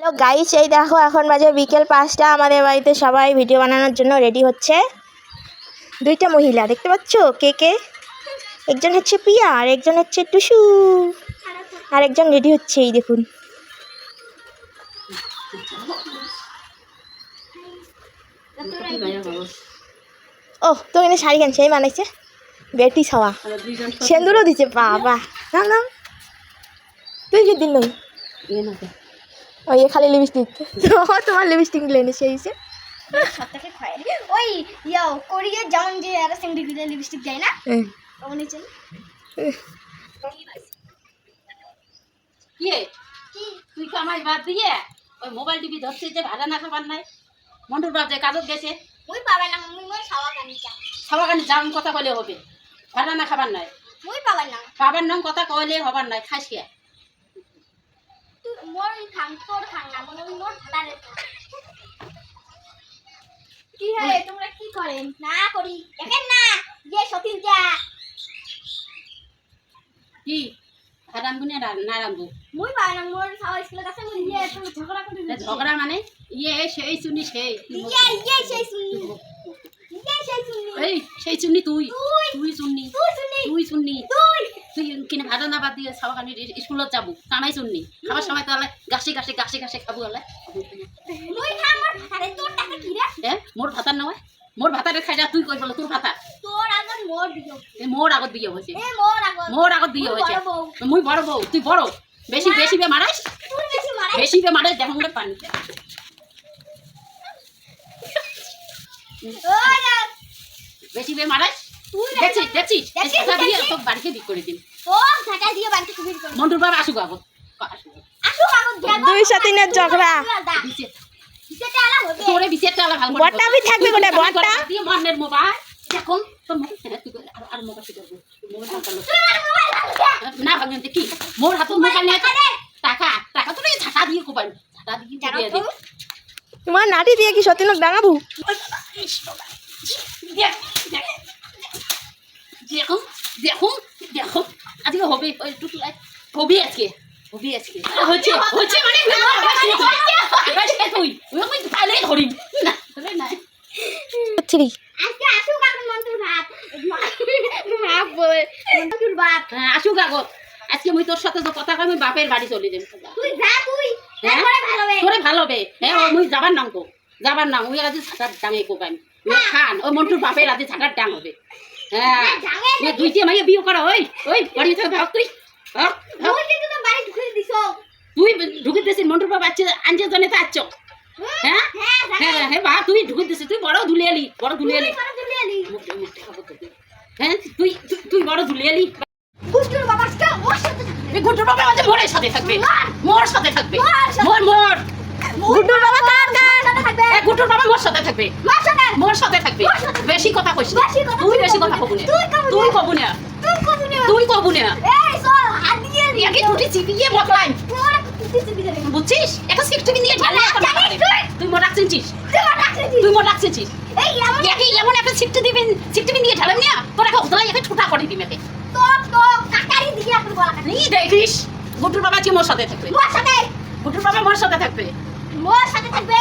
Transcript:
তো গাইস এই দেখো এখন বাজে বিকেল 5টা। আমাদের বাড়িতে সবাই ভিডিও বানানোর জন্য রেডি হচ্ছে। দুইটা মহিলা দেখতে পাচ্ছ কে কে, একজন হচ্ছে পিয়া আর একজন হচ্ছে টুসু, আর একজন রেডি হচ্ছে এই দেখুন। ও তো এনে শাড়ি কেন সেই বানাইছে বেটি ছাওয়া সেন্দুরও দিছে বাবা। না না তুই কি দিন নই ওই খালি লিপস্টিক তোমার লিপস্টিক লেনে সেই হিসে সবটাকে খায় ওই ইয়াও কোরিয়া যেমন যে আর সিঙ্গি দিলে লিপস্টিক দেয় না ওমনি চাই কি তুই তো আমার বাদ দিয়ে ওই মোবাইল টিভি ধরছিস যে ভাড়া না খাবার নাই মন্টুর বাপ যে কাজত গেছে মুই পাবে না মুই মোর খাওয়া কানি চা খাওয়াখানি যাম কথা কইলে হবে ভাড়া না খাবার নাই মুই পাবে না বাবার নাম কথা কইলে হবার নাই খাইস কে তুই মোর খান তোর খান না মনে মোর ভাড়া কি হে তোমরা কি করেন না করি দেখেন না যে সতীন যা কি রান্ধবো না রান্ধবো মুই পাবে না মোর খাওয়া স্কুলে কাছে মুই ইয়ে তুমি ঝগড়া করে ঝগড়া মানে ইয়ে সেই শুনি সেই ইয়ে সেই শুনি ইয়ে সেই শুনি এই সেই শুনি তুই তুই শুননি তুই শুনি তুই শুননি তুই তুই কিনে ভাড়া না বাদ দিয়ে খাওয়াখানি স্কুলত যাবো কামাই শুননি খাবার সময় তাহলে গাছে গাছে গাছে গাছে খাবো হলে মুই খাম মোর ভাতারে তোর টাকা কি রে হ্যাঁ মোর ভাতার নয় মোর ভাতারে খাই যা তুই কই বলো তোর ভাতা তোর আগত মোর দিও মোর আগত বিয়ে হয়েছে এ মোর আগত বিয়ে হয়েছে মুই বড় বউ তুই বড় বেশি বেশি বে মারাস তুই বেশি মারা বেশি বে মারাস দেখো মনে পানি ওই না বেশি বে মারাস তুই দেখছিস দেখছিস দেখছিস, কথা দিয়ে দেখছিস। সব বাড়িতে বিক করে দিন তোর ঢাকা দিয়ে বাড়িতে কুবির কর মন্টুর বাবা আসুক আগত আসু আগত যাব দুই সাতিনের ঝগড়া দিছে সেটা আলা হবে তোরে বিছেরটা আলা ভালো বট্টা বি থাকবে কোটা বট্টা দিয়ে মনের মোবাইল দেখুন তোর মুখ তুই আর মোবাইল কি করবো মোবাইল ভাঙলো না ভাঙেন কি মোর হাতে মোবাইল নিয়ে টাকা টাকা তো ঝাঁটা দিয়ে কোবাই ঝাঁটা দিয়ে দিয়ে দে তোমার নাটি দিয়ে কি সতীনক ডাঙাবো দেখুন দেখুন দেখুন আজকে হবে ওই টুকু হবে আজকে হবে আজকে হচ্ছে হচ্ছে মানে তুই তুই পাইলে ধরিম না ধরে নাই থ্রি আজকে আসু কাকু মন্টুর ভাত ভাত বলে মন্টুর ভাত আসুক আগত আজকে মুই তোর সাথে যে কথা কই আমি বাপের বাড়ি চলে যাই তুই যা তুই হ্যাঁ? তারপরে ভালো হবে তোরে ভালো হবে হ্যাঁ ও মুই যাবার নাম তো যাবার নাম ওই আজ ছাটার ডাঙে কোকাই খান ও মন্টুর বাপের আজ ছাটার ডাং হবে হ্যাঁ ডাঙে দুইতে মাইয়া বিয়ে করা ওই ওই বাড়ি থেকে ভাগ তুই ভাগ, ভাগ। তুই কিন্তু তো বাড়ি ঢুকে দিছো তুই ঢুকে দিছিস মন্টুর বাবা আনছে জনে তো আচ্ছ হ্যাঁ হ্যাঁ হ্যাঁ হ্যাঁ বা তুই ঢুকে দিছিস তুই বড় ধুলিয়ালি বড় ধুলিয়ালি তুই করে দিলি হ্যাঁ তুই তুই বড় ধুলিয়ালি কুষ্টুর বাবাটা ওর সাথে এই গুড্ডুর বাবা আমাদের মোরের সাথে থাকবে মোর সাথে থাকবে মোর মোর গুড্ডুর বাবা কার কার সাথে থাকবে এই গুড্ডুর বাবা মোর সাথে থাকবে মার সাথে মোর সাথে থাকবে বেশি কথা কইস না বেশি কথা তুই বেশি কথা কবু না তুই কবু না তুই কবি না তুই কবু না এই সর হাত দিয়ে একে দুটি চিপিয়ে বকলাই তোর তুই চিবি দে বুঝছিস একটা সিকটুকি নিয়ে ঢালে তুই মোর রাখছিস তুই মার রাখছিস তুই মোর রাখছিস এই এমন একে এমন একটা সিকটু দিবেন সিকটুকি নিয়ে ঢালাম না তোর একটা উতলাই একে ঠোঁটা করে দিবে একে তোর তো কাকারি দিয়ে আপনি বলা কাটি নি দেখিস গুড্ডুর বাবা কি মোর সাথে থাকবে মোর সাথে গুড্ডুর বাবা মোর সাথে থাকবে মোর সাথে থাকবে